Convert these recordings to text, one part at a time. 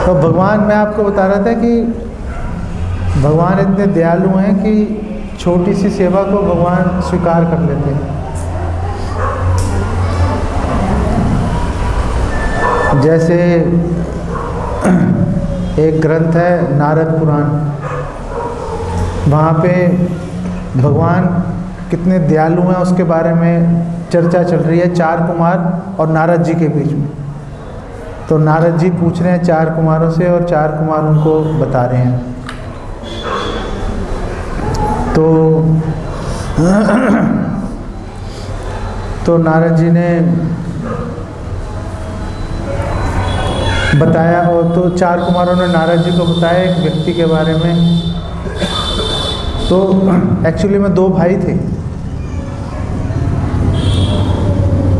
तो भगवान, मैं आपको बता रहा था कि भगवान इतने दयालु हैं कि छोटी सी सेवा को भगवान स्वीकार कर लेते हैं। जैसे एक ग्रंथ है नारद पुराण, वहाँ पे भगवान कितने दयालु हैं उसके बारे में चर्चा चल रही है, 4 कुमार और नारद जी के बीच में। तो नारद जी पूछ रहे हैं 4 कुमारों से और 4 कुमार उनको बता रहे हैं। तो नारद जी ने बताया, और तो 4 कुमारों ने नारद जी को बताया एक व्यक्ति के बारे में। तो एक्चुअली में 2 भाई थे।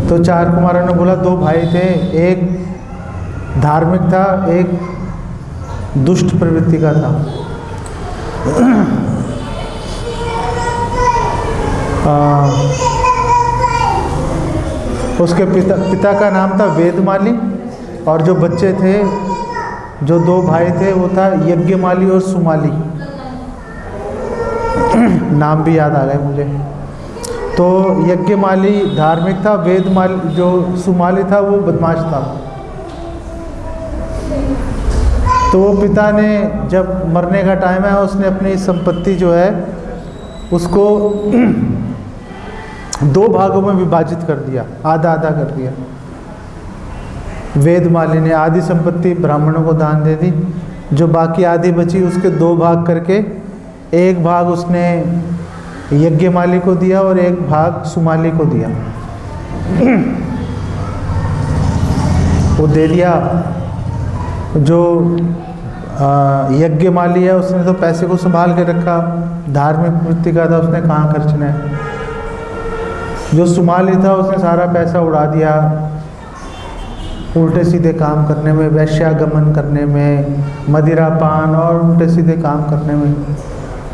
तो 4 कुमारों ने बोला 2 भाई थे, एक धार्मिक था, एक दुष्ट प्रवृत्ति का था। उसके पिता का नाम था वेदमाली, और जो बच्चे थे, जो 2 भाई थे, वो था यज्ञमाली और सुमाली। नाम भी याद आ गए मुझे। तो यज्ञमाली धार्मिक था, वेदमाली जो सुमाली था वो बदमाश था। तो वो पिता ने जब मरने का टाइम है, उसने अपनी संपत्ति जो है उसको 2 भागों में विभाजित कर दिया, आधा आधा कर दिया। वेदमाली ने आधी संपत्ति ब्राह्मणों को दान दे दी, जो बाकी आधी बची उसके 2 भाग करके एक भाग उसने यज्ञमाली को दिया और एक भाग सुमाली को दिया। वो दे दिया। जो यज्ञमाली है उसने तो पैसे को संभाल के रखा, धार्मिक वृत्ति का था, उसने कहाँ खर्चना है। जो सुमाली था उसने सारा पैसा उड़ा दिया उल्टे सीधे काम करने में, वैश्यागमन करने में, मदिरापान और उल्टे सीधे काम करने में।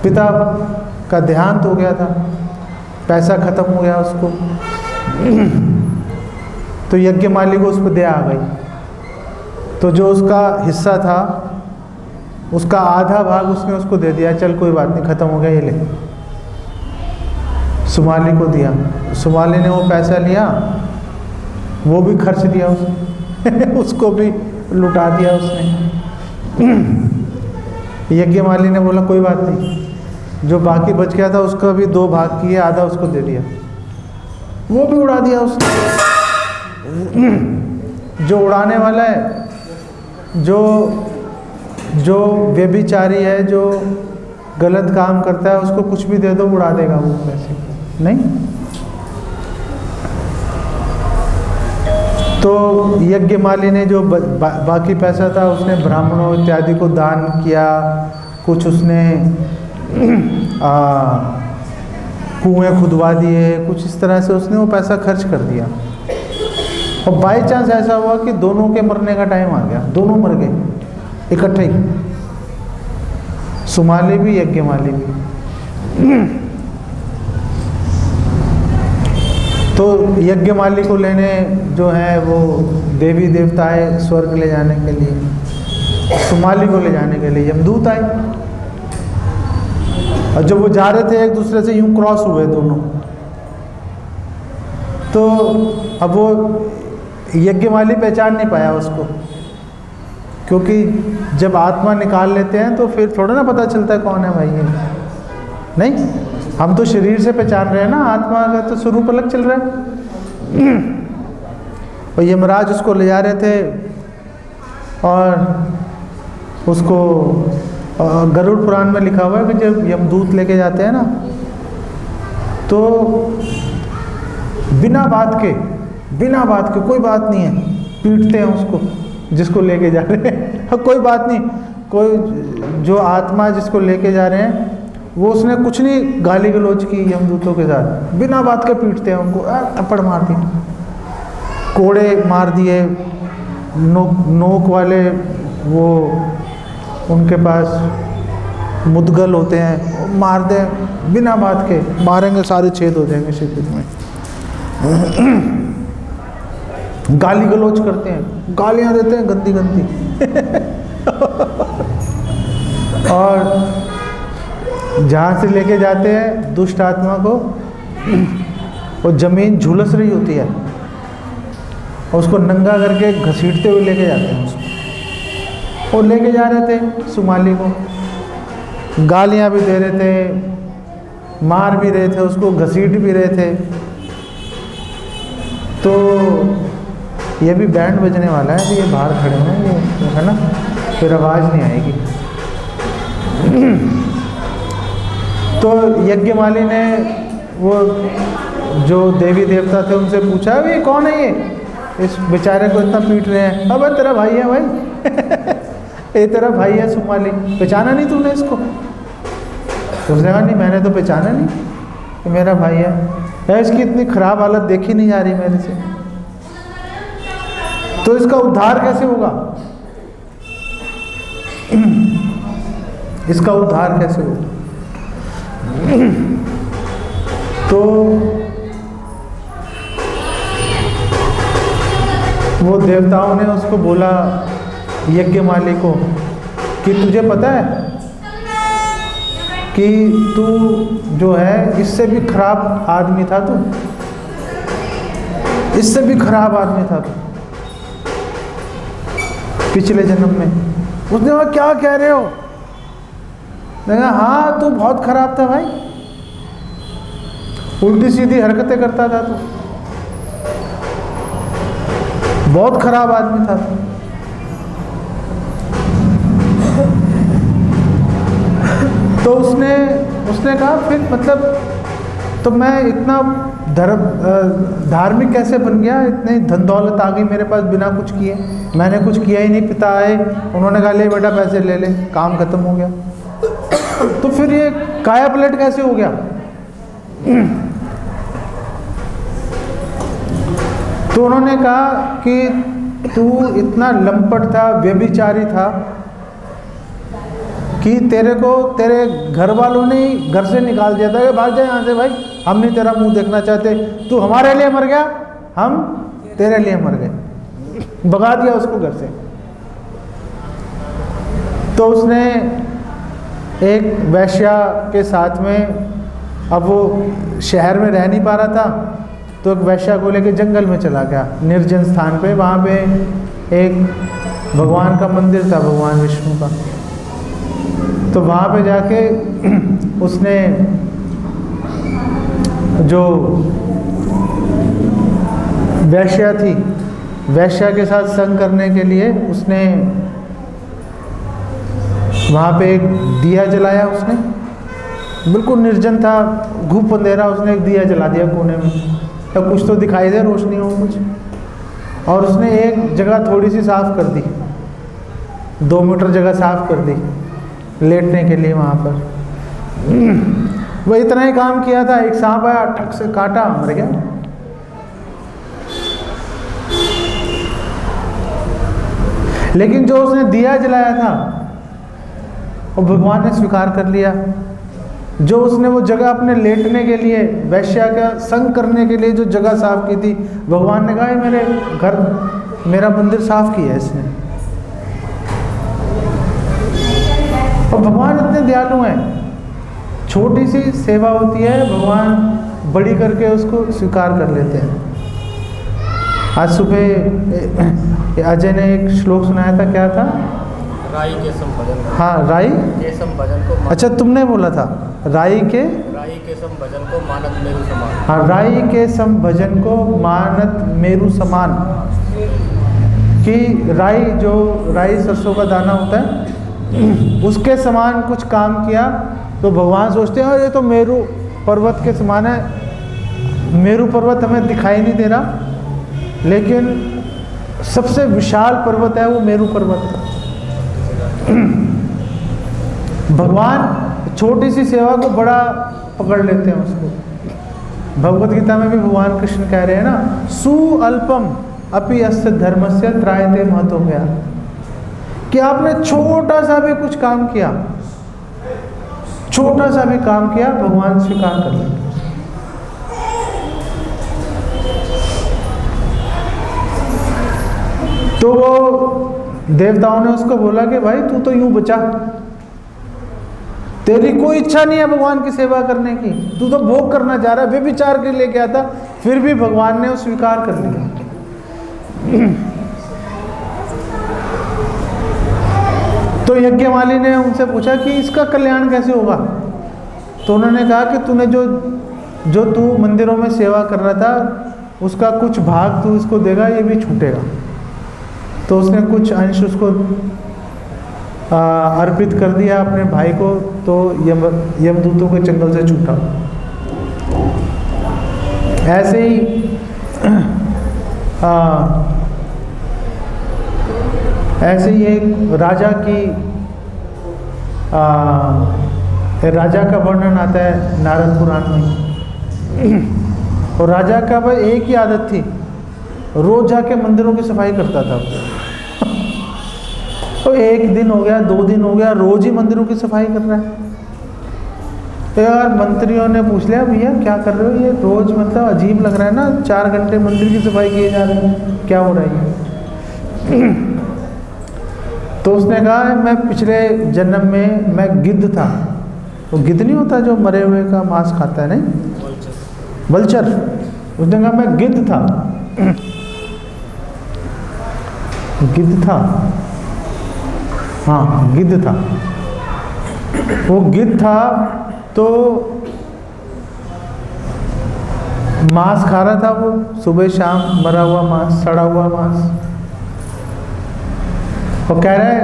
पिता का देहांत हो गया था, पैसा खत्म हो गया उसको। तो यज्ञमाली को उस पर दया आ गई। तो जो उसका हिस्सा था उसका आधा भाग उसने उसको दे दिया, चल कोई बात नहीं, खत्म हो गया, ये ले। सुमाली को दिया। सुमाली ने वो पैसा लिया, वो भी खर्च दिया उसने उसको भी लुटा दिया उसने। यज्ञमाली ने बोला कोई बात नहीं, जो बाकी बच गया था उसका भी 2 भाग किए, आधा उसको दे दिया, वो भी उड़ा दिया उसने। जो उड़ाने वाला है, जो व्यभिचारी है, जो गलत काम करता है, उसको कुछ भी दे दो उड़ा देगा वो पैसे, नहीं। तो यज्ञमाली ने जो बाकी पैसा था उसने ब्राह्मणों इत्यादि को दान किया, कुछ उसने कुएं खुदवा दिए, कुछ इस तरह से उसने वो पैसा खर्च कर दिया। और बाई चांस ऐसा हुआ कि दोनों के मरने का टाइम आ गया, दोनों मर गए इकट्ठे ही, सुमाली भी यज्ञमाली भी। तो यज्ञमाली को लेने जो है वो देवी देवता आए स्वर्ग ले जाने के लिए, सुमाली को ले जाने के लिए यमदूत आए। और जब वो जा रहे थे एक दूसरे से यूं क्रॉस हुए दोनों, तो अब वो यज्ञमाली पहचान नहीं पाया उसको, क्योंकि जब आत्मा निकाल लेते हैं तो फिर थोड़ा ना पता चलता है कौन है भाई ये, नहीं। हम तो शरीर से पहचान रहे हैं ना, आत्मा का तो स्वरूप अलग चल रहा है। और यमराज उसको ले जा रहे थे, और उसको गरुड़ पुराण में लिखा हुआ है कि जब यमदूत लेके जाते हैं ना, तो बिना बात के कोई बात नहीं है, पीटते हैं उसको जिसको लेके जा रहे हैं। कोई बात नहीं, कोई जो आत्मा जिसको लेके जा रहे हैं वो उसने कुछ नहीं गाली गलौज की यमदूतों के साथ, बिना बात के पीटते हैं उनको, थप्पड़ मार दिए, कोड़े मार दिए, नोक वाले वो उनके पास मुद्गल होते हैं, मार दे बिना बात के, मारेंगे सारे छेद हो जाएंगे शरीर में। गाली गलौज करते हैं, गालियां देते हैं गंदी गंदी। और जहाँ से लेके जाते हैं दुष्ट आत्मा को, वो जमीन झुलस रही होती है और उसको नंगा करके घसीटते हुए लेके जाते हैं उसको। और लेके जा रहे थे सुमाली को, गालियाँ भी दे रहे थे, मार भी रहे थे उसको, घसीट भी रहे थे। तो ये भी बैंड बजने वाला है, ये बाहर खड़े हैं ये, है ना, फिर आवाज़ नहीं आएगी। तो यज्ञमाली ने वो जो देवी देवता थे उनसे पूछा, ये कौन है ये, इस बेचारे को इतना पीट रहे हैं। अब तेरा भाई है भाई। ये तेरा भाई है सुमाली, पहचाना नहीं तूने इसको? उसने कहा नहीं, मैंने तो पहचाना नहीं कि मेरा भाई है, इसकी इतनी खराब हालत देखी नहीं जा रही मेरे से, तो इसका उद्धार कैसे होगा? इसका उद्धार कैसे होगा? तो वो देवताओं ने उसको बोला, यज्ञमाली को, कि तुझे पता है कि तू जो है इससे भी खराब आदमी था, तू इससे भी खराब आदमी था तू पिछले जन्म में। उसने कहा क्या कह रहे हो? मैंने कहा हाँ, तू बहुत खराब था भाई, उल्टी सीधी हरकतें करता था तू, बहुत खराब आदमी था तू। तो उसने कहा फिर मतलब, तो मैं इतना धार्मिक कैसे बन गया, इतनी धन दौलत आ गई मेरे पास बिना कुछ किए, मैंने कुछ किया ही नहीं। पिता आए, उन्होंने कहा ले बेटा पैसे ले ले, काम खत्म हो गया। तो फिर ये काया पलट कैसे हो गया? तो उन्होंने कहा कि तू इतना लंपट था, व्यभिचारी था कि तेरे को तेरे घर वालों ने घर से निकाल दिया था कि भाग जाए यहाँ से भाई, हम नहीं तेरा मुंह देखना चाहते, तू हमारे लिए मर गया, हम तेरे लिए मर गए। भगा दिया उसको घर से। तो उसने एक वैश्या के साथ में, अब वो शहर में रह नहीं पा रहा था, तो एक वैश्या को लेके जंगल में चला गया, निर्जन स्थान पे। वहाँ पे एक भगवान का मंदिर था, भगवान विष्णु का। तो वहाँ पे जाके उसने जो वैश्या थी, वैश्या के साथ संग करने के लिए उसने वहाँ पे एक दिया जलाया। उसने बिल्कुल निर्जन था, घूप अंधेरा, उसने एक दिया जला दिया कोने में, तो कुछ तो दिखाई दे, रोशनी हो कुछ। और उसने एक जगह थोड़ी सी साफ कर दी, 2 मीटर जगह साफ कर दी लेटने के लिए वहाँ पर। वह इतना ही काम किया था, एक सांप आया, ठक से काटा, मर गया। लेकिन जो उसने दिया जलाया था वो भगवान ने स्वीकार कर लिया। जो उसने वो जगह अपने लेटने के लिए, वैश्या का संग करने के लिए जो जगह साफ की थी, भगवान ने कहा मेरे घर, मेरा मंदिर साफ किया है इसने। और भगवान इतने दयालु हैं, छोटी सी सेवा होती है, भगवान बड़ी करके उसको स्वीकार कर लेते हैं। आज सुबह अजय ने एक श्लोक सुनाया था, क्या था? राई के संभजन। हाँ, राई के संभजन को, अच्छा तुमने बोला था, राई के संभजन को मानत मेरु समान। हाँ, राई के संभजन को मानत मेरु समान। कि राई, जो राई सरसों का दाना होता है, उसके समान कुछ काम किया तो भगवान सोचते हैं ये तो मेरु पर्वत के समान है। मेरु पर्वत हमें दिखाई नहीं दे रहा, लेकिन सबसे विशाल पर्वत है वो मेरु पर्वत। भगवान छोटी सी सेवा को बड़ा पकड़ लेते हैं उसको। भगवत गीता में भी भगवान कृष्ण कह रहे हैं ना, सुअल्पम अपि अस्य धर्मस्य त्रायते महतो गया, कि आपने छोटा सा भी कुछ काम किया, छोटा सा भी काम किया, भगवान स्वीकार कर लेंगे। तो वो देवताओं ने उसको बोला कि भाई तू तो यूं बचा, तेरी कोई इच्छा नहीं है भगवान की सेवा करने की, तू तो भोग करना चाह रहा है, व्यभिचार के लेके आता, फिर भी भगवान ने वो स्वीकार कर लिया। तो यज्ञमाली ने उनसे पूछा कि इसका कल्याण कैसे होगा? तो उन्होंने कहा कि तूने जो तू मंदिरों में सेवा कर रहा था उसका कुछ भाग तू इसको देगा, ये भी छूटेगा। तो उसने कुछ अंश उसको अर्पित कर दिया अपने भाई को, तो यमदूतों के चंगल से छूटा। ऐसे ही एक राजा का वर्णन आता है नारद पुराण में। और राजा का भाई एक ही आदत थी, रोज जाके मंदिरों की सफाई करता था। तो एक दिन हो गया, 2 दिन हो गया, रोज ही मंदिरों की सफाई कर रहा है। तो यार मंत्रियों ने पूछ लिया, भैया क्या कर रहे हो, ये रोज मतलब अजीब लग रहा है ना, 4 घंटे मंदिर की सफाई किए जा रहे हैं, क्या हो रहा है? तो उसने कहा मैं पिछले जन्म में मैं गिद्ध था। वो गिद्ध नहीं होता जो मरे हुए का मांस खाता है, नहीं, वल्चर। उसने कहा मैं गिद्ध था, गिद्ध था, हाँ गिद्ध था। वो गिद्ध था तो मांस खा रहा था, वो सुबह शाम मरा हुआ मांस, सड़ा हुआ मांस। वो कह रहा है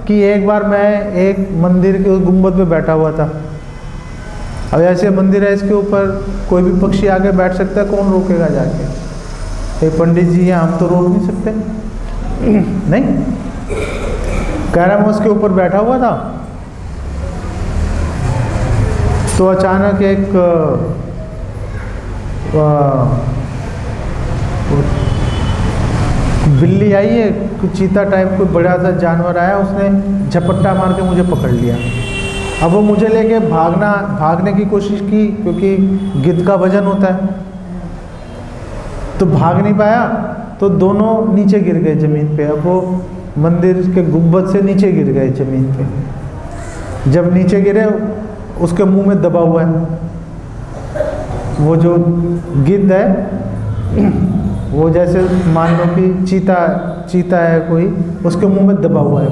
कि एक बार मैं एक मंदिर के उस गुंबद पे बैठा हुआ था। अब ऐसे मंदिर है, इसके ऊपर कोई भी पक्षी आके बैठ सकता है, कौन रोकेगा जाके? ये पंडित जी हैं, हम तो रोक नहीं सकते। नहीं, कह रहा मैं उसके ऊपर बैठा हुआ था, तो अचानक एक बिल्ली आई है, कुछ चीता टाइप कोई बड़ा सा जानवर आया, उसने झपट्टा मार के मुझे पकड़ लिया। अब वो मुझे लेके भागने की कोशिश की, क्योंकि गिद्ध का वजन होता है, तो भाग नहीं पाया, तो दोनों नीचे गिर गए ज़मीन पे। अब वो मंदिर के गुंबद से नीचे गिर गए ज़मीन पे। जब नीचे गिरे, उसके मुंह में दबा हुआ है वो जो गिद्ध है, वो जैसे मान लो कि चीता है कोई, उसके मुंह में दबा हुआ है।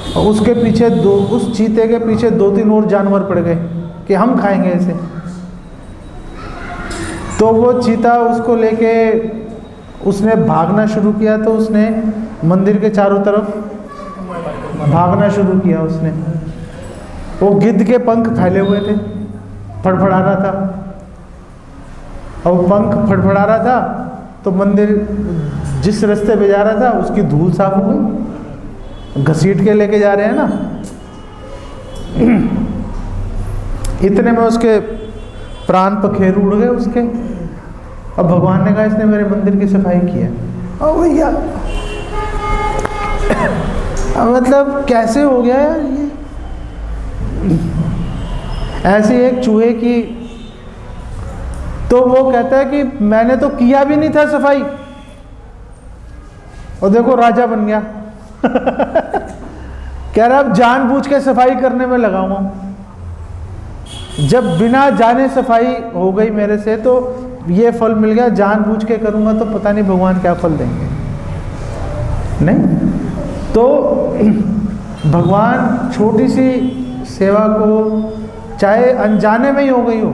और उसके पीछे उस चीते के पीछे 2-3 और जानवर पड़ गए कि हम खाएंगे इसे। तो वो चीता उसको लेके उसने भागना शुरू किया, तो उसने मंदिर के चारों तरफ भागना शुरू किया उसने। वो गिद्ध के पंख फैले हुए थे, फड़फड़ा रहा था, और पंख फड़फड़ा रहा था, तो मंदिर जिस रास्ते पे जा रहा था उसकी धूल साफ हो गई, घसीट के लेके जा रहे हैं ना। इतने में उसके प्राण पखेरु उड़ गए उसके। अब भगवान ने कहा इसने मेरे मंदिर की सफाई की है। और भैया मतलब कैसे हो गया यार ये? ऐसी एक चूहे की, तो वो कहता है कि मैंने तो किया भी नहीं था सफाई, और देखो राजा बन गया। कह रहा अब जानबूझ के सफाई करने में लगा हुआ। जब बिना जाने सफाई हो गई मेरे से, तो ये फल मिल गया, जानबूझ के करूंगा तो पता नहीं भगवान क्या फल देंगे। नहीं तो भगवान छोटी सी सेवा को, चाहे अनजाने में ही हो गई हो,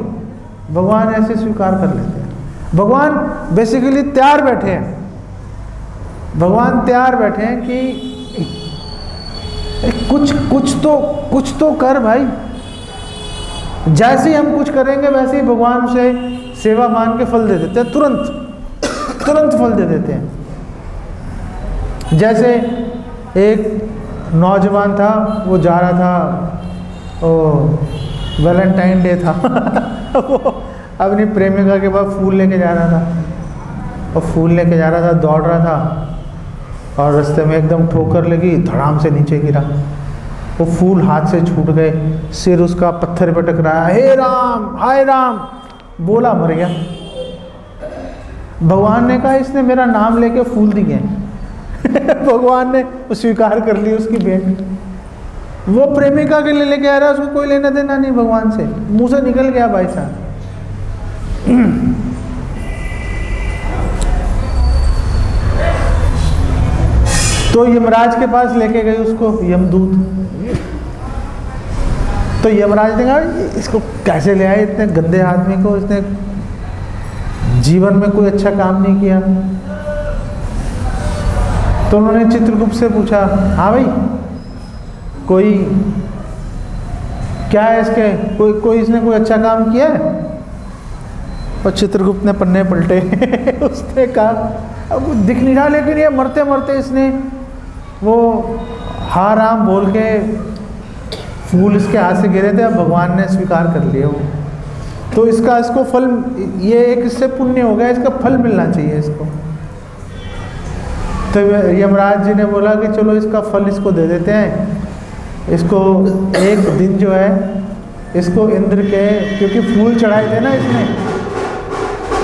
भगवान ऐसे स्वीकार कर लेते हैं। भगवान बेसिकली तैयार बैठे हैं, भगवान तैयार बैठे हैं कि कुछ तो कर भाई। जैसे ही हम कुछ करेंगे वैसे ही भगवान उसे सेवा मान के फल दे देते हैं, तुरंत फल दे देते हैं। जैसे एक नौजवान था, वो जा रहा था, वैलेंटाइन डे था। वो अपनी प्रेमिका के पास फूल लेके जा रहा था, और फूल लेके जा रहा था, दौड़ रहा था, और रास्ते में एकदम ठोकर लगी, धड़ाम से नीचे गिरा। वो फूल हाथ से छूट गए, सिर उसका पत्थर पे टकराया, हे राम हाय राम बोला, मर गया। भगवान ने कहा इसने मेरा नाम लेके फूल दिए। भगवान ने स्वीकार कर ली उसकी भेंट। वो प्रेमिका के लिए लेके आ रहा है, उसको कोई लेना देना नहीं भगवान से, मुंह से निकल गया भाई साहब। तो यमराज के पास लेके गए उसको यमदूत। तो यमराज ने कहा इसको कैसे ले आए इतने गंदे आदमी को, इसने जीवन में कोई अच्छा काम नहीं किया। तो उन्होंने चित्रगुप्त से पूछा, हाँ भाई कोई क्या है इसके, कोई इसने कोई अच्छा काम किया है? और चित्रगुप्त ने पन्ने पलटे उसने कहा अब दिख नहीं रहा, लेकिन ये मरते मरते इसने वो हा राम बोल के फूल इसके हाथ से गिरे थे, अब भगवान ने स्वीकार कर लिया वो, तो इसको फल, ये एक इससे पुण्य हो गया, इसका फल मिलना चाहिए इसको। तो यमराज जी ने बोला कि चलो इसका फल इसको दे देते हैं, इसको एक दिन जो है इसको इंद्र के, क्योंकि फूल चढ़ाए थे ना इसने,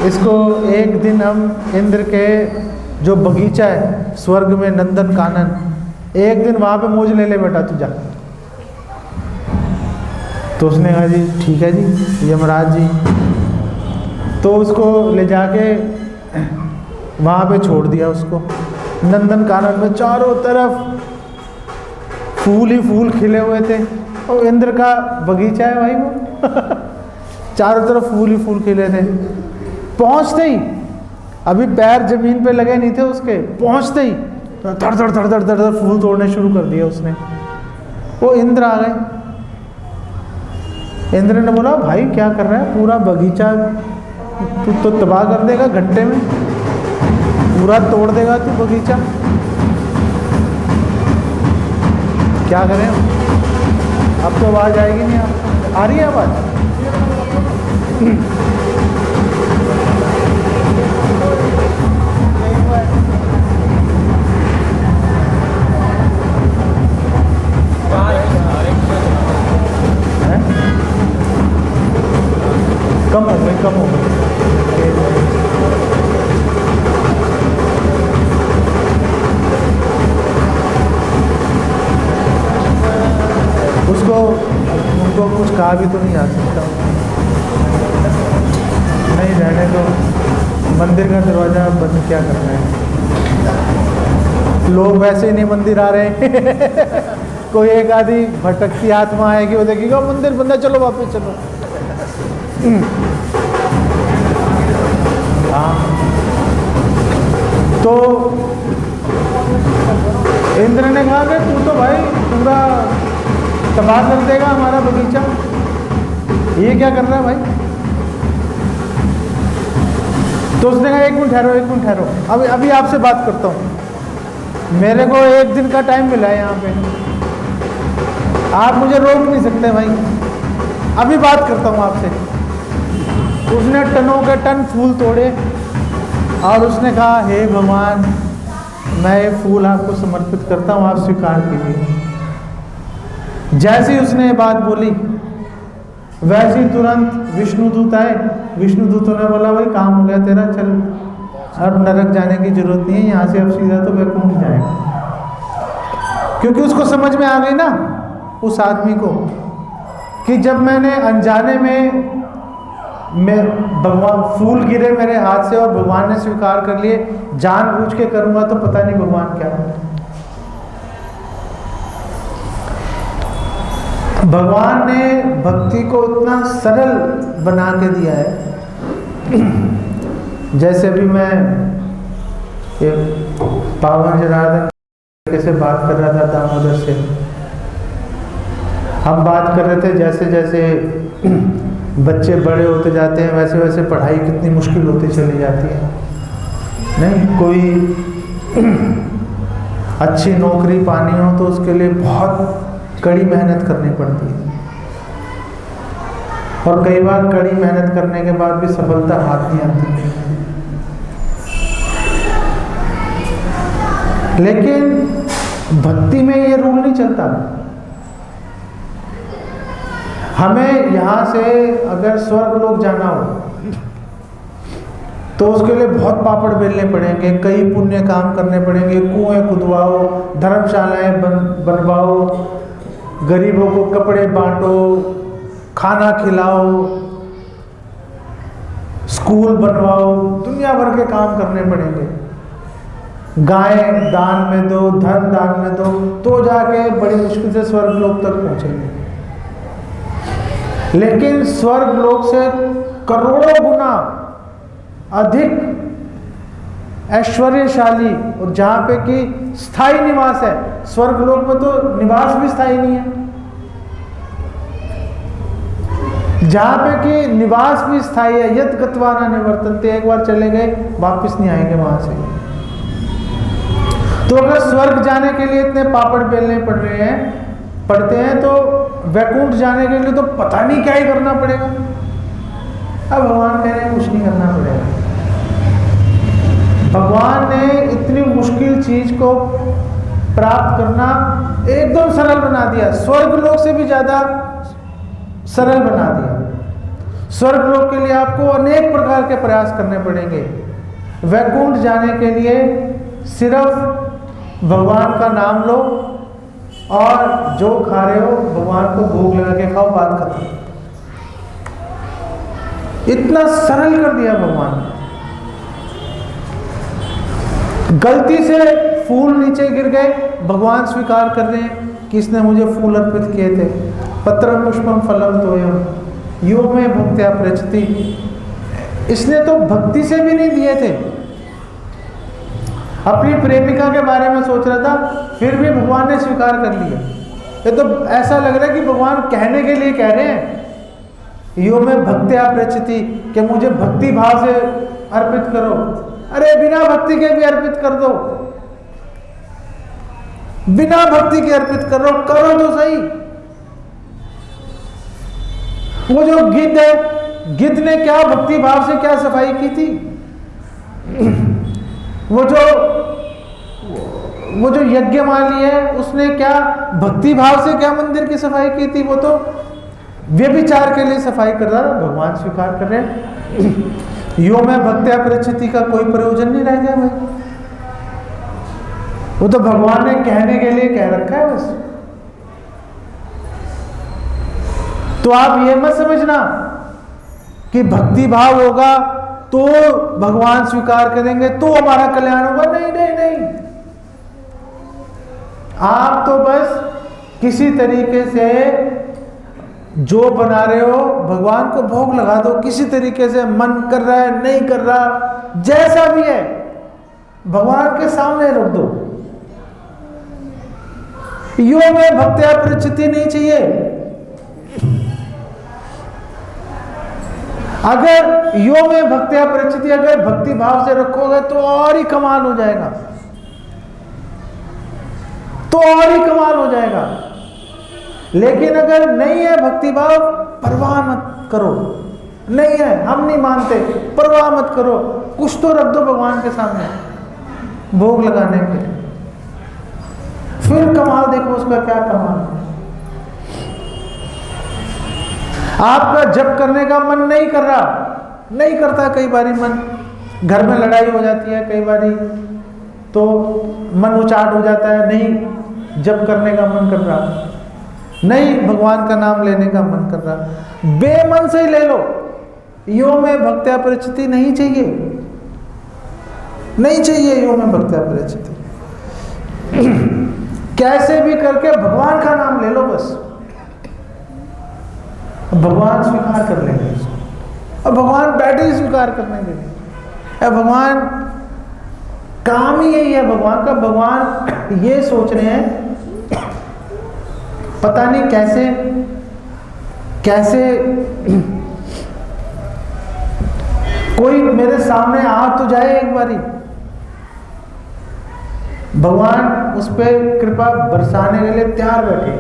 इसको एक दिन हम इंद्र के जो बगीचा है स्वर्ग में नंदन कानन, एक दिन वहाँ पे मौज ले ले बेटा तू जा। तो उसने कहा जी ठीक है जी यमराज जी। तो उसको ले जाके वहाँ पे छोड़ दिया उसको नंदन कानन में, चारों तरफ फूल ही फूल खिले हुए थे, और इंद्र का बगीचा है भाई वो चारों तरफ फूल ही फूल खिले थे। पहुँचते ही, अभी पैर जमीन पे लगे नहीं थे उसके, पहुँचते ही धड़ धड़ धड़ धड़ धड़ फूल तोड़ने शुरू कर दिया उसने। वो इंद्र आ गए, इंद्र ने बोला भाई क्या कर रहा है, पूरा बगीचा तू तो तबाह कर देगा, घंटे में पूरा तोड़ देगा तू बगीचा, क्या करें? अब तो आवाज़ आएगी नहीं, आप आ रही है आवाज़? कम हो गई, कम हो गई। उसको उनको कुछ कहा भी तो नहीं आ सकता, नहीं रहने दो, मंदिर का दरवाज़ा बंद क्या करना है, लोग वैसे ही नहीं मंदिर आ रहे कोई एक आधी भटकती आत्मा आएगी, वो देखेगा मंदिर बंद है, चलो वापस चलो। हाँ, तो इंद्र ने कहा कि तू तो भाई पूरा तबाह कर देगा हमारा बगीचा, ये क्या कर रहा है भाई? तो उसने कहा एक मिनट ठहरो, एक मिनट ठहरो, अभी आपसे बात करता हूँ, मेरे को एक दिन का टाइम मिला है यहाँ पे, आप मुझे रोक नहीं सकते भाई, अभी बात करता हूँ आपसे। उसने टनों के टन फूल तोड़े और उसने कहा हे भगवान मैं ये फूल आपको समर्पित करता हूँ, आप स्वीकार कीजिए। जैसे ही उसने ये बात बोली वैसे ही तुरंत विष्णुदूत आए, विष्णुदूतों ने बोला भाई काम हो गया तेरा, चल अब नरक जाने की जरूरत नहीं है, यहाँ से अब सीधा तो वैकुंठ जाएगा। क्योंकि उसको समझ में आ गई ना उस आदमी को कि जब मैंने अनजाने में भगवान फूल गिरे मेरे हाथ से और भगवान ने स्वीकार कर लिए, जानबूझ के करूंगा तो पता नहीं भगवान क्या है। भगवान ने भक्ति को इतना सरल बना के दिया है। जैसे अभी मैं पावन जनार्दन कैसे बात कर रहा था दामोदर से, हम बात कर रहे थे जैसे जैसे बच्चे बड़े होते जाते हैं वैसे वैसे पढ़ाई कितनी मुश्किल होती चली जाती है। नहीं, कोई अच्छी नौकरी पानी हो तो उसके लिए बहुत कड़ी मेहनत करनी पड़ती है, और कई बार कड़ी मेहनत करने के बाद भी सफलता हाथ नहीं आती। लेकिन भक्ति में ये रूल नहीं चलता। हमें यहाँ से अगर स्वर्ग लोक जाना हो तो उसके लिए बहुत पापड़ बेलने पड़ेंगे, कई पुण्य काम करने पड़ेंगे, कुएं खुदवाओ, धर्मशालाएं बनवाओ, गरीबों को कपड़े बांटो, खाना खिलाओ, स्कूल बनवाओ, दुनिया भर के काम करने पड़ेंगे। गाय दान में दो, धन दान में दो, तो जाके बड़ी मुश्किल से स्वर्ग लोक तक पहुंचेंगे। लेकिन स्वर्ग लोक से करोड़ों गुना अधिक ऐश्वर्यशाली और जहां पे कि स्थायी निवास है, स्वर्ग लोक में तो निवास भी स्थायी नहीं है, जहां पे कि निवास भी स्थायी है, यत् गत्वा न निवर्तन्ते, एक बार चले गए वापस नहीं आएंगे वहां से। तो अगर स्वर्ग जाने के लिए इतने पापड़ बेलने पड़ते हैं तो वैकुंठ जाने के लिए तो पता नहीं क्या ही करना पड़ेगा। अब भगवान कह रहे हैं कुछ नहीं करना पड़ेगा। भगवान ने इतनी मुश्किल चीज को प्राप्त करना एकदम सरल बना दिया, स्वर्ग लोक से भी ज्यादा सरल बना दिया। स्वर्ग लोक के लिए आपको अनेक प्रकार के प्रयास करने पड़ेंगे। वैकुंठ जाने के लिए सिर्फ भगवान का नाम लो और जो खा रहे हो भगवान को भोग लगा के खाओ, बात खत्म। इतना सरल कर दिया भगवान ने। गलती से फूल नीचे गिर गए, भगवान स्वीकार कर रहे हैं कि इसने मुझे फूल अर्पित किए थे। पत्रम पुष्पम फलम तोयम यो में भक्त्या प्रचति, इसने तो भक्ति से भी नहीं दिए थे। अपनी प्रेमिका के बारे में सोच रहा था, फिर भी भगवान ने स्वीकार कर लिया। ये तो ऐसा लग रहा है कि भगवान कहने के लिए कह रहे हैं यो में भक्त्या प्रचति, कि मुझे भक्ति भाव से अर्पित करो। अरे बिना भक्ति के भी अर्पित कर दो, बिना भक्ति के अर्पित करो तो सही। वो जो गिद्ध है, गिद्ध ने क्या भक्ति भाव से क्या सफाई की थी? वो जो यज्ञमाली है उसने क्या भक्ति भाव से क्या मंदिर की सफाई की थी? वो तो व्यभिचार के लिए सफाई कर रहा था। भगवान स्वीकार कर रहे हैं यो में भक्त्या प्रचिति का कोई प्रयोजन नहीं रह गया भाई। वो तो भगवान ने कहने के लिए कह रखा है बस। तो आप ये मत समझना कि भक्ति भाव होगा तो भगवान स्वीकार करेंगे तो हमारा कल्याण होगा। नहीं नहीं नहीं, आप तो बस किसी तरीके से जो बना रहे हो भगवान को भोग लगा दो, किसी तरीके से मन कर रहा है नहीं कर रहा, जैसा भी है भगवान के सामने रख दो। यो में भक्त्या प्रचिति नहीं चाहिए। अगर यो में भक्त्या प्रचिति अगर भक्ति भाव से रखोगे तो और ही कमाल हो जाएगा, तो और ही कमाल हो जाएगा। लेकिन अगर नहीं है भक्ति भाव, परवाह मत करो। नहीं है, हम नहीं मानते, परवाह मत करो, कुछ तो रख दो भगवान के सामने भोग लगाने के। फिर कमाल देखो उसका क्या कमाल। आपका जप करने का मन नहीं कर रहा, नहीं करता, कई बारी मन, घर में लड़ाई हो जाती है, कई बारी तो मन उचाट हो जाता है, नहीं जप करने का मन कर रहा, नहीं भगवान का नाम लेने का मन कर रहा, बेमन से ही ले लो। यो में भक्त्या प्रचिति नहीं चाहिए, नहीं चाहिए यो में भक्त्या प्रचिति। कैसे भी करके भगवान का नाम ले लो बस, भगवान स्वीकार कर लेंगे उसको। अब भगवान बैठे ही स्वीकार करने के लिए। अब भगवान काम ही यही है भगवान का। भगवान ये सोच रहे हैं पता नहीं कैसे कैसे कोई मेरे सामने आ तो जाए एक बारी, भगवान उस पर कृपा बरसाने के लिए तैयार बैठे।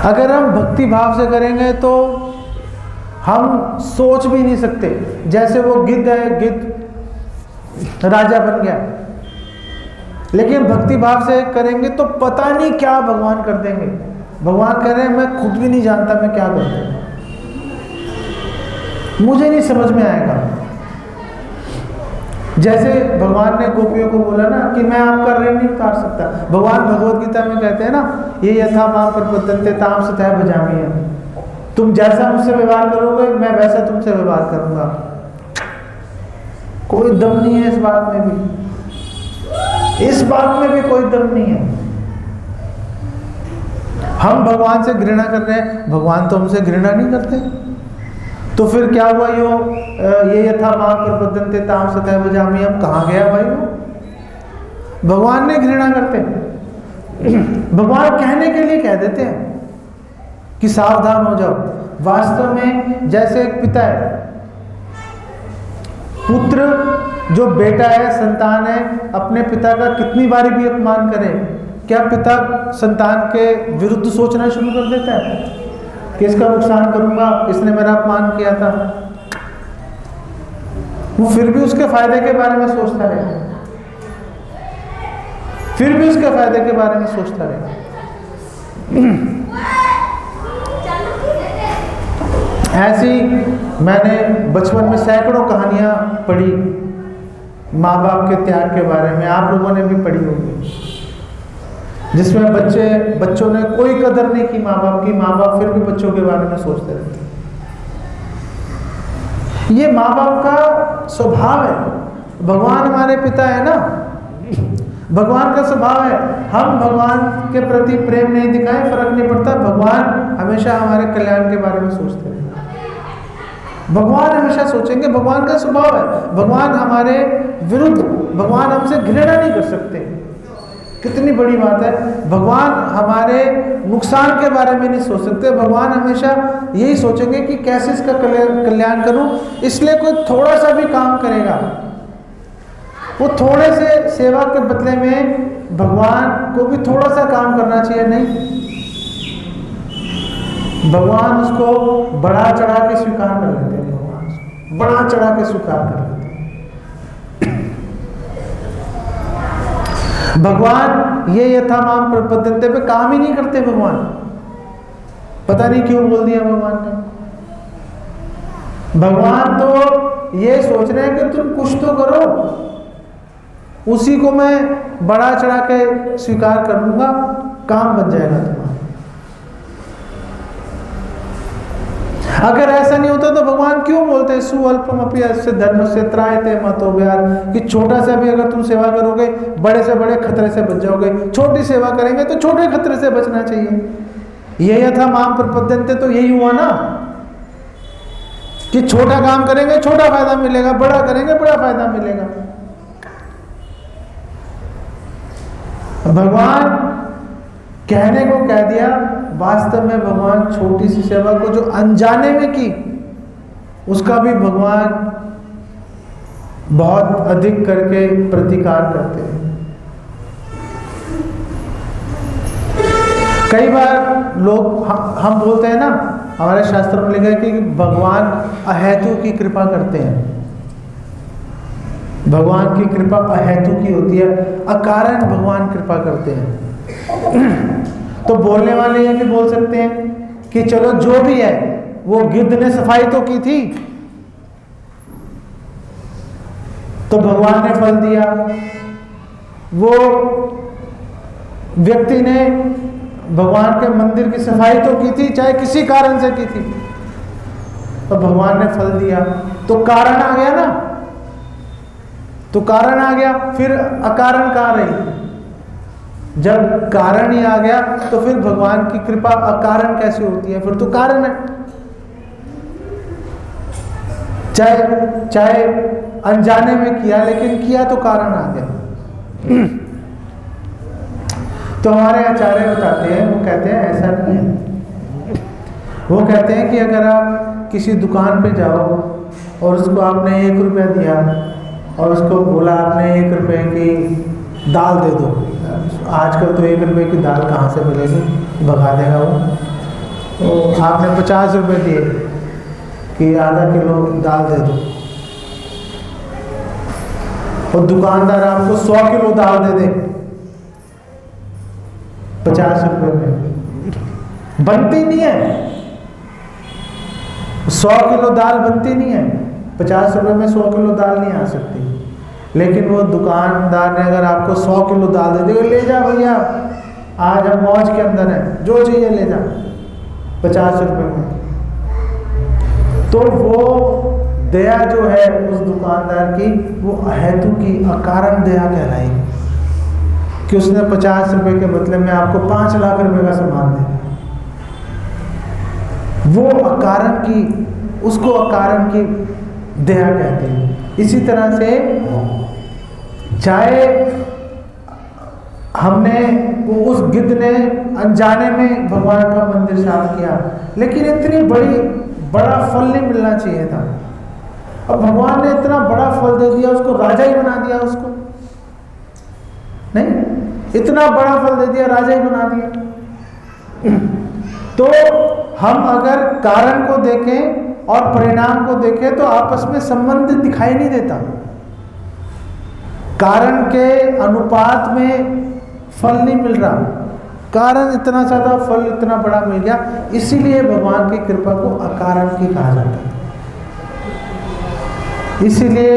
अगर हम भक्ति भाव से करेंगे तो हम सोच भी नहीं सकते। जैसे वो गिद्ध है, गिद्ध राजा बन गया, लेकिन भक्ति भाव से करेंगे तो पता नहीं क्या भगवान कर देंगे। भगवान कह रहे हैं मैं खुद भी नहीं जानता मैं क्या कर दूंगा। मुझे नहीं समझ में आएगा। जैसे भगवान ने गोपियों को बोला ना कि मैं आपका ऋण नहीं उतार सकता। भगवान भगवत गीता में कहते हैं ना, ये यथा मां प्रपद्यन्ते ताम तथा भजामि। तुम जैसा मुझसे व्यवहार करोगे मैं वैसा तुमसे व्यवहार करूंगा। कोई दम नहीं है इस बात में भी, इस बात में भी कोई दम नहीं है। हम भगवान से घृणा कर रहे हैं, भगवान तो हमसे घृणा नहीं करते। तो फिर क्या हुआ, ये यथा मां प्रपद्यन्ते ताम तथा भजामि, हम कहाँ गया भाई वो? भगवान ने घृणा करते, भगवान कहने के लिए कह देते हैं कि सावधान हो जाओ। वास्तव में जैसे एक पिता है, पुत्र जो बेटा है, संतान है, अपने पिता का कितनी बार भी अपमान करे, क्या पिता संतान के विरुद्ध सोचना शुरू कर देता है कि इसका नुकसान करूंगा, इसने मेरा अपमान किया था? वो फिर भी उसके फायदे के बारे में सोचता रहेगा, फिर भी उसके फायदे के बारे में सोचता रहेगा। ऐसी मैंने बचपन में सैकड़ों कहानियां पढ़ी माँ बाप के त्याग के बारे में, आप लोगों ने भी पढ़ी होगी, जिसमें बच्चों ने कोई कदर नहीं की माँ बाप की, माँ बाप फिर भी बच्चों के बारे में सोचते रहते। ये माँ बाप का स्वभाव है। भगवान हमारे पिता है ना, भगवान का स्वभाव है। हम भगवान के प्रति प्रेम नहीं दिखाएं, फर्क नहीं पड़ता, भगवान हमेशा हमारे कल्याण के बारे में सोचते हैं। भगवान हमेशा सोचेंगे, भगवान का स्वभाव है। भगवान हमारे विरुद्ध, भगवान हमसे घृणा नहीं कर सकते। कितनी बड़ी बात है। भगवान हमारे नुकसान के बारे में नहीं सोच सकते, भगवान हमेशा यही सोचेंगे कि कैसे इसका कल्याण करूं। इसलिए कोई थोड़ा सा भी काम करेगा, वो थोड़े से सेवा के बदले में भगवान को भी थोड़ा सा काम करना चाहिए। नहीं, भगवान उसको बढ़ा चढ़ा के स्वीकार कर लेते हैं, भगवान बढ़ा चढ़ा के स्वीकार कर लेते हैं। भगवान ये यथा मां प्रपद्यन्ते पे काम ही नहीं करते। भगवान पता नहीं क्यों बोल दिया भगवान ने। भगवान तो ये सोच रहे हैं कि तुम कुछ तो करो, उसी को मैं बढ़ा चढ़ा के स्वीकार कर लूंगा, काम बन जाएगा तुम्हारा। अगर ऐसा नहीं होता तो भगवान क्यों बोलते सुअल्पमपि अस्य धर्मस्य त्रायते मतो व्ययात्, कि छोटा सा भी अगर तुम सेवा करोगे बड़े से बड़े खतरे से बच जाओगे। छोटी सेवा करेंगे तो छोटे खतरे से बचना चाहिए। ये यथा मां प्रपद्यन्ते तो यही हुआ ना कि छोटा काम करेंगे छोटा फायदा मिलेगा, बड़ा करेंगे बड़ा फायदा मिलेगा। भगवान कहने को कह दिया, वास्तव में भगवान छोटी सी सेवा को जो अनजाने में की उसका भी भगवान बहुत अधिक करके प्रतिकार करते हैं। कई बार लोग हम बोलते हैं ना, हमारे शास्त्रों में लिखा है कि भगवान अहेतु की कृपा करते हैं। भगवान की कृपा अहेतु की होती है, अकारण भगवान कृपा करते हैं। तो बोलने वाले ये भी बोल सकते हैं कि चलो जो भी है, वो गिद्ध ने सफाई तो की थी तो भगवान ने फल दिया, वो व्यक्ति ने भगवान के मंदिर की सफाई तो की थी, चाहे किसी कारण से की थी, तो भगवान ने फल दिया। तो कारण आ गया ना, तो कारण आ गया, फिर अकारण कहाँ रही? जब कारण ही आ गया तो फिर भगवान की कृपा अकारण कैसे होती है? फिर तो कारण है। चाहे अनजाने में किया, लेकिन किया तो कारण आ गया। तो हमारे आचार्य बताते हैं, वो कहते हैं ऐसा नहीं है। वो कहते हैं कि अगर आप किसी दुकान पे जाओ और उसको आपने 1 रुपया दिया और उसको बोला आपने 1 रुपये की दाल दे दो, आजकल तो 1 रुपये की दाल कहाँ से मिलेगी, भगा देगा वो। तो आपने 50 रुपये दिए कि आधा किलो दाल दे दो, और दुकानदार आपको 100 किलो दाल दे दे 50 रुपये में, बनती नहीं है। 100 किलो दाल बनती नहीं है, 50 रुपए में 100 किलो दाल नहीं आ सकती। लेकिन वो दुकानदार ने अगर आपको 100 किलो दाल दे दी, ले जा भैया, आज हम मौज के अंदर हैं, जो चाहिए ले जा, 50 रुपए में। तो वो दया जो है उस दुकानदार की, वो अहेतु की, अकारण दया कहलाएगी कि उसने 50 रुपए के बदले में आपको 5 लाख रुपए का सामान दे। वो अकारण की, उसको अकारण की दया कहते हैं। इसी तरह से चाहे हमने उस गिद्ध ने अनजाने में भगवान का मंदिर साफ किया, लेकिन इतनी बड़ा फल नहीं मिलना चाहिए था। अब भगवान ने इतना बड़ा फल दे दिया, उसको राजा ही बना दिया, उसको नहीं, इतना बड़ा फल दे दिया, राजा ही बना दिया। तो हम अगर कारण को देखें और परिणाम को देखें तो आपस में संबंध दिखाई नहीं देता। कारण के अनुपात में फल नहीं मिल रहा, कारण इतना ज्यादा, फल इतना बड़ा मिल गया। इसीलिए भगवान की कृपा को अकारण की कहा जाता है। इसीलिए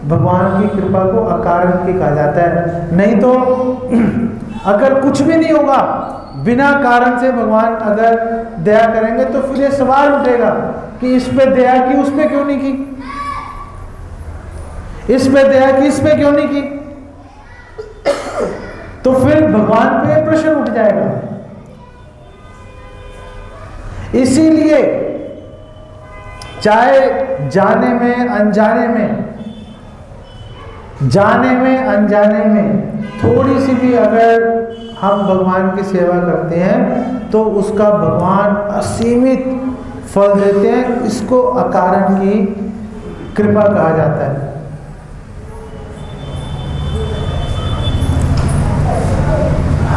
भगवान की कृपा को अकारण की कहा जाता है। नहीं तो अगर कुछ भी नहीं होगा, बिना कारण से भगवान अगर दया करेंगे तो फिर ये सवाल उठेगा कि इस पे दया की, उस पे क्यों नहीं की, इस पे दया की, इस पे क्यों नहीं की। तो फिर भगवान पे प्रश्न उठ जाएगा। इसीलिए चाहे जाने में अनजाने में थोड़ी सी भी अगर हम भगवान की सेवा करते हैं तो उसका भगवान असीमित फल देते हैं। इसको अकारण की कृपा कहा जाता है।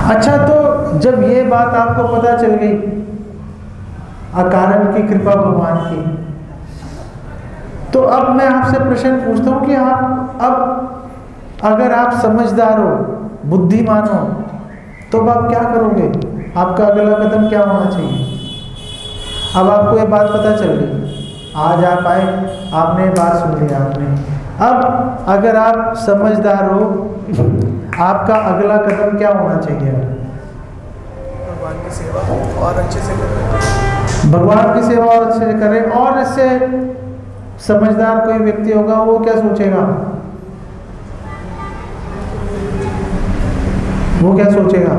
अच्छा, तो जब ये बात आपको पता चल गई अकारण की कृपा भगवान की, तो अब मैं आपसे प्रश्न पूछता हूं कि आप अब अगर आप समझदार हो, बुद्धिमान हो, तो अब आप क्या करोगे? आपका अगला कदम क्या होना चाहिए? अब आपको ये बात पता चल गई, आज आप आए, आपने बात सुन ली आपने। अब अगर आप समझदार हो, आपका अगला कदम क्या होना चाहिए? भगवान की सेवा और अच्छे से करें। भगवान की सेवा और अच्छे से करें। और इससे समझदार कोई व्यक्ति होगा, वो क्या सोचेगा? वो क्या सोचेगा?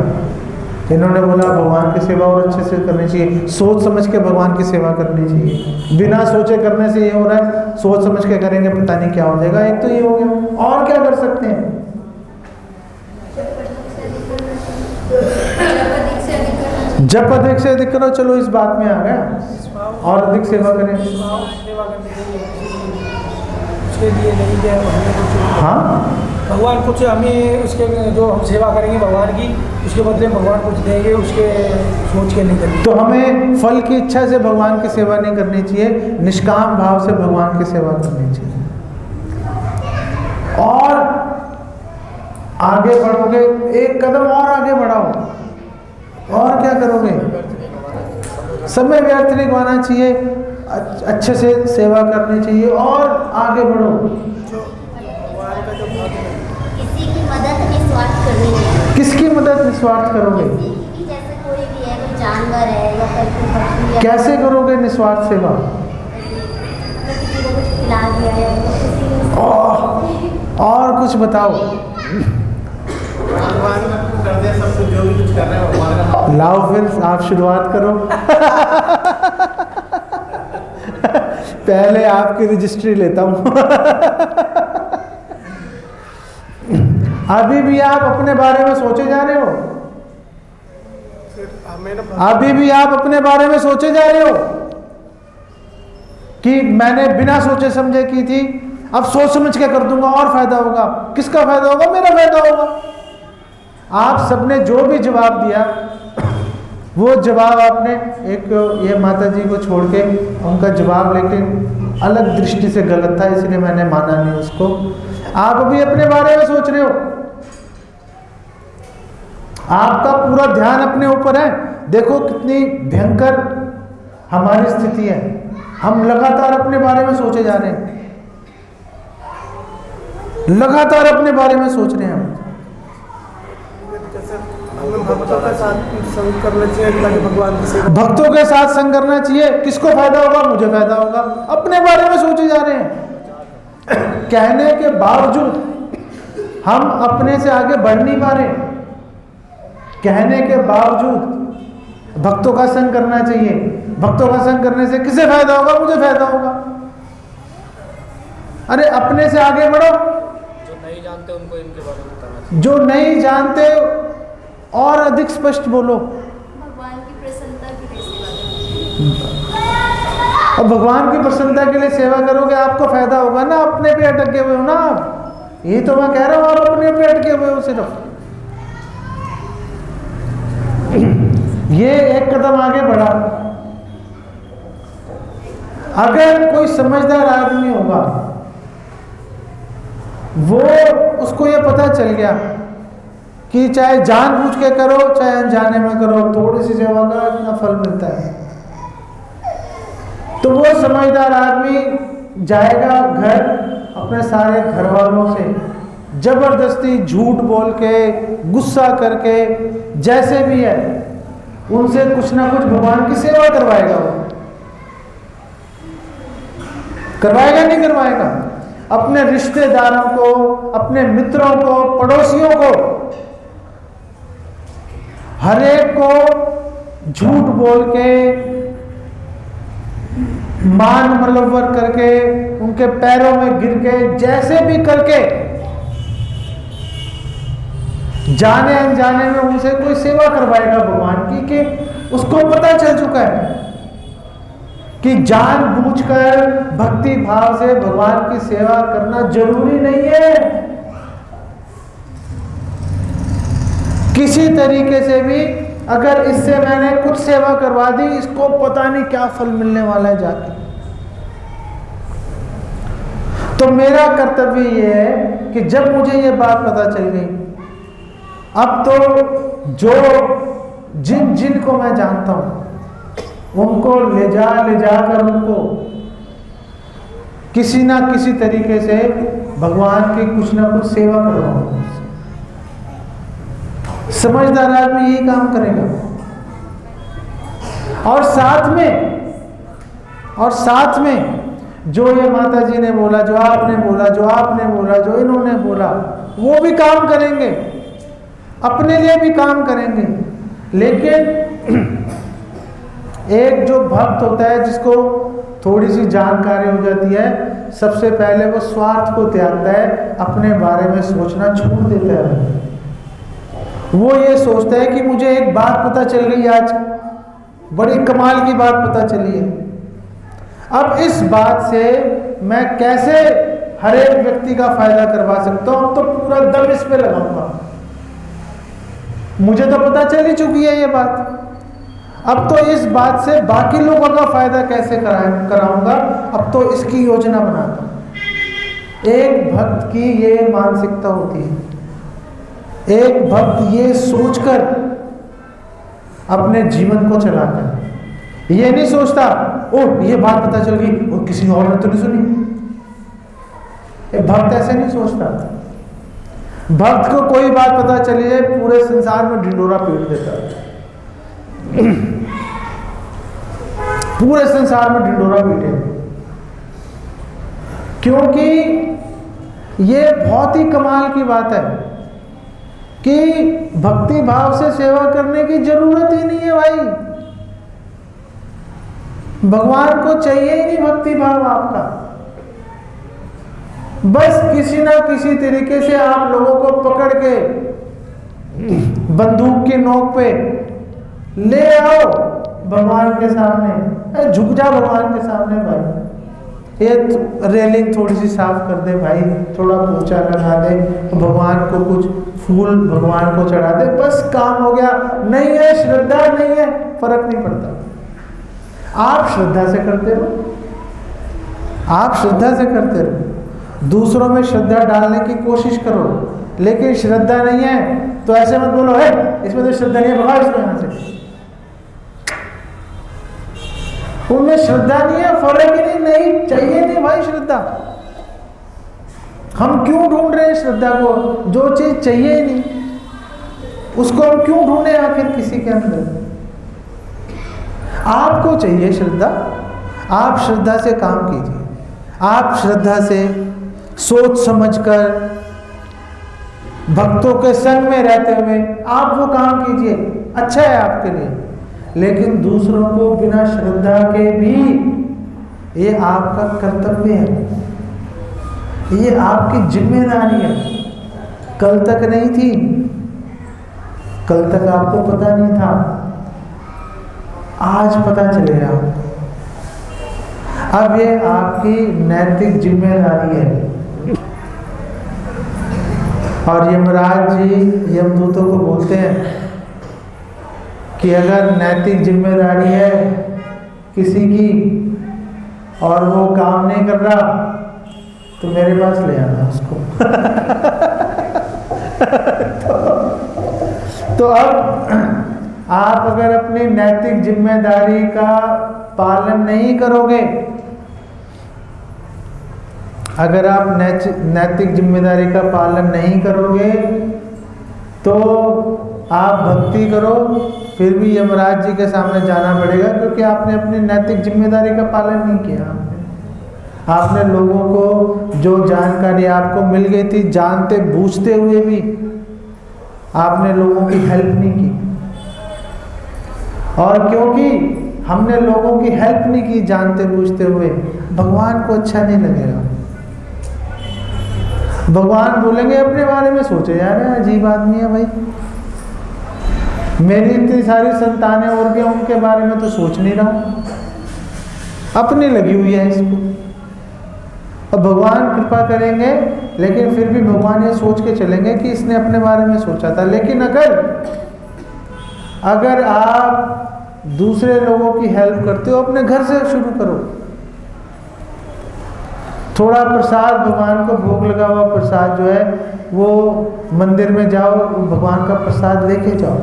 इन्होंने बोला भगवान की सेवा और अच्छे से करनी चाहिए, सोच समझ के भगवान की सेवा करनी चाहिए। बिना सोचे करने से ये हो रहा है, सोच समझ के करेंगे पता नहीं क्या हो जाएगा। एक तो ये हो गया, और क्या कर सकते हैं? जब अधिक से अधिक करो, चलो इस बात में आ गया, और अधिक सेवा करें। उसके लिए नहीं दिया हमें कुछ, हाँ, भगवान कुछ हमें उसके जो हम सेवा करेंगे भगवान की, उसके बदले भगवान कुछ देंगे, उसके सोच के नहीं करनी। तो हमें फल की इच्छा से भगवान की सेवा नहीं करनी चाहिए, निष्काम भाव से भगवान की सेवा करनी चाहिए। और आगे बढ़ोगे, एक कदम और आगे बढ़ाओ, और क्या करोगे? समय व्यर्थ नहीं गवाना चाहिए, अच्छे से सेवा करनी चाहिए और आगे बढ़ो। किसी की मदद निस्वार्थ करनी चाहिए। किसकी मदद निस्वार्थ करोगे? जैसे कोई भी है, कोई जानवर है या कोई पक्षी है, कैसे करोगे निस्वार्थ सेवा? किसी को कुछ खिला दिया है, किसी को और कुछ बताओ। कर दे सब कुछ, जो भी कुछ कर रहे हैं भगवान का। लाओ फिर आप शुरुआत करो। पहले आपकी रजिस्ट्री लेता हूं। अभी भी आप अपने बारे में सोचे जा रहे हो, अभी भी आप अपने बारे में सोचे जा रहे हो कि मैंने बिना सोचे समझे की थी, अब सोच समझ के कर दूंगा और फायदा होगा। किसका फायदा होगा? मेरा फायदा होगा। आप सबने जो भी जवाब दिया, वो जवाब आपने एक ये माता जी को छोड़ के उनका जवाब लेकिन अलग दृष्टि से गलत था, इसलिए मैंने माना नहीं उसको। आप अभी अपने बारे में सोच रहे हो, आपका पूरा ध्यान अपने ऊपर है। देखो कितनी भयंकर हमारी स्थिति है, हम लगातार अपने बारे में सोचे जा रहे हैं, लगातार अपने बारे में सोच रहे हैं हम। हमें भक्तों के साथ संग करना चाहिए ताकि भगवान की सेवा। भक्तों के साथ संग करना चाहिए, किसको फायदा होगा? मुझे फायदा होगा। अपने बारे में सोचे जा रहे हैं। कहने के बावजूद हम अपने से आगे बढ़ नहीं पा रहे। कहने के बावजूद भक्तों का संग करना चाहिए, भक्तों का संग करने से किसे फायदा होगा? मुझे फायदा होगा। अरे अपने से आगे बढ़ो। जो नहीं जानते उनको इनके बारे में बताना चाहिए। जो नहीं जानते और अधिक स्पष्ट बोलो। भगवान की प्रसन्नता के लिए सेवा करो। अब भगवान की प्रसन्नता के लिए सेवा करोगे, आपको फायदा होगा ना। अपने पे अटके हुए हो ना आप, यही तो मैं कह रहा हूं, आप अपने पे अटके हुए हो सिर्फ। ये एक कदम आगे बढ़ा। अगर कोई समझदार आदमी होगा, वो उसको ये पता चल गया कि चाहे जानबूझ के करो चाहे अनजाने में करो, थोड़ी सी सेवा का इतना फल मिलता है, तो वो समझदार आदमी जाएगा घर, अपने सारे घर वालों से जबरदस्ती झूठ बोल के, गुस्सा करके, जैसे भी है उनसे कुछ ना कुछ भगवान की सेवा करवाएगा। वो करवाएगा नहीं करवाएगा? अपने रिश्तेदारों को, अपने मित्रों को, पड़ोसियों को, हर एक को झूठ बोल के, मान मलवर करके, उनके पैरों में गिर के, जैसे भी करके, जाने अनजाने में उनसे कोई सेवा करवाएगा भगवान की, कि उसको पता चल चुका है कि जानबूझकर भक्ति भाव से भगवान की सेवा करना जरूरी नहीं है। किसी तरीके से भी अगर इससे मैंने कुछ सेवा करवा दी, इसको पता नहीं क्या फल मिलने वाला है जाके। तो मेरा कर्तव्य यह है कि जब मुझे ये बात पता चल गई, अब तो जो जिन जिन को मैं जानता हूं उनको ले जाकर उनको किसी ना किसी तरीके से भगवान की कुछ ना कुछ सेवा करवाऊंगा। समझदार आदमी यही काम करेगा। और साथ में जो ये माता जी ने बोला, जो आपने बोला, जो आपने बोला, जो इन्होंने बोला, वो भी काम करेंगे, अपने लिए भी काम करेंगे। लेकिन एक जो भक्त होता है, जिसको थोड़ी सी जानकारी हो जाती है, सबसे पहले वो स्वार्थ को त्यागता है, अपने बारे में सोचना छोड़ देता है। वो ये सोचता है कि मुझे एक बात पता चल गई, आज बड़ी कमाल की बात पता चली है, अब इस बात से मैं कैसे हर एक व्यक्ति का फायदा करवा सकता हूं, तो पूरा दम इस पे लगाऊंगा। मुझे तो पता चल ही चुकी है ये बात, अब तो इस बात से बाकी लोगों का फायदा कैसे कराऊंगा, अब तो इसकी योजना बनाता हूं। एक भक्त की ये मानसिकता होती है। एक भक्त ये सोचकर अपने जीवन को चलाता है, ये नहीं सोचता ओह ये बात पता चल गई और किसी और ने तो नहीं सुनी। एक भक्त ऐसे नहीं सोचता। भक्त को कोई बात पता चली है, पूरे संसार में ढिंडोरा पीट देता है, पूरे संसार में ढिंडोरा पीटे, क्योंकि ये बहुत ही कमाल की बात है कि भक्ति भाव से सेवा करने की जरूरत ही नहीं है भाई। भगवान को चाहिए ही नहीं भक्ति भाव आपका। बस किसी ना किसी तरीके से आप लोगों को पकड़ के बंदूक की नोक पे ले आओ भगवान के सामने, झुक जा भगवान के सामने भाई, ये रेलिंग थोड़ी सी साफ कर दे भाई, थोड़ा पोछा लगा दे, भगवान को कुछ फूल भगवान को चढ़ा दे, बस काम हो गया। नहीं है श्रद्धा, नहीं है, फर्क नहीं पड़ता। आप श्रद्धा से करते रहो, आप श्रद्धा से करते रहो, दूसरों में श्रद्धा डालने की कोशिश करो, लेकिन श्रद्धा नहीं है तो ऐसे मत बोलो है इसमें तो श्रद्धा नहीं है, भगा इसको यहाँ से। उनमें श्रद्धा नहीं है, फर्क ही नहीं चाहिए नहीं भाई श्रद्धा। हम क्यों ढूंढ रहे हैं श्रद्धा को? जो चीज चाहिए ही नहीं उसको हम क्यों ढूंढे आखिर किसी के अंदर? आपको चाहिए श्रद्धा, आप श्रद्धा से काम कीजिए। आप श्रद्धा से सोच समझकर भक्तों के संग में रहते हुए आप वो काम कीजिए, अच्छा है आपके लिए। लेकिन दूसरों को बिना श्रद्धा के भी, ये आपका कर्तव्य है, ये आपकी जिम्मेदारी है। कल तक नहीं थी, कल तक आपको पता नहीं था, आज पता चलेगा। अब ये आपकी नैतिक जिम्मेदारी है। और यमराज जी यमदूतों को बोलते हैं कि अगर नैतिक जिम्मेदारी है किसी की और वो काम नहीं कर रहा तो मेरे पास ले आना उसको। तो अब आप अगर अपनी नैतिक जिम्मेदारी का पालन नहीं करोगे, अगर आप नैतिक जिम्मेदारी का पालन नहीं करोगे तो आप भक्ति करो फिर भी यमराज जी के सामने जाना पड़ेगा, क्योंकि आपने अपनी नैतिक जिम्मेदारी का पालन नहीं किया। आपने लोगों को जो जानकारी आपको मिल गई थी, जानते बूझते हुए भी आपने लोगों की हेल्प नहीं की। और क्योंकि हमने लोगों की हेल्प नहीं की जानते बूझते हुए, भगवान को अच्छा नहीं लगेगा। भगवान बोलेंगे अपने बारे में सोचे यार अजीब आदमी है भाई, मेरी इतनी सारी संतानें और भी उनके बारे में तो सोच नहीं रहा, अपनी लगी हुई है इसको। अब भगवान कृपा करेंगे, लेकिन फिर भी भगवान ये सोच के चलेंगे कि इसने अपने बारे में सोचा था। लेकिन अगर आप दूसरे लोगों की हेल्प करते हो, अपने घर से शुरू करो। थोड़ा प्रसाद, भगवान को भोग लगा हुआ प्रसाद जो है वो मंदिर में जाओ, भगवान का प्रसाद लेके जाओ।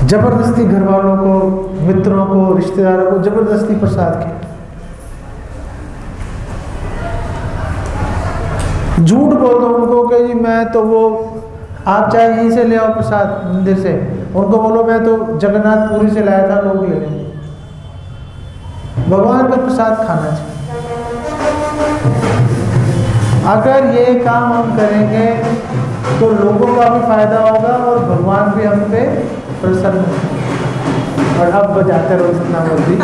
जबरदस्ती घर वालों को, मित्रों को, रिश्तेदारों को जबरदस्ती प्रसाद खिलाओ। झूठ बोल दो उनको कि जी मैं तो वो, आप चाहे यहीं से ले आओ प्रसाद मंदिर से, उनको बोलो मैं तो जगन्नाथपुरी से लाया था, लोग ले लेंगे। भगवान का प्रसाद खाना चाहिए। अगर ये काम हम करेंगे तो लोगों का भी फायदा होगा और भगवान भी हम पे प्रसन्न होंगे। और अब बजाते रहो जितना मर्जी।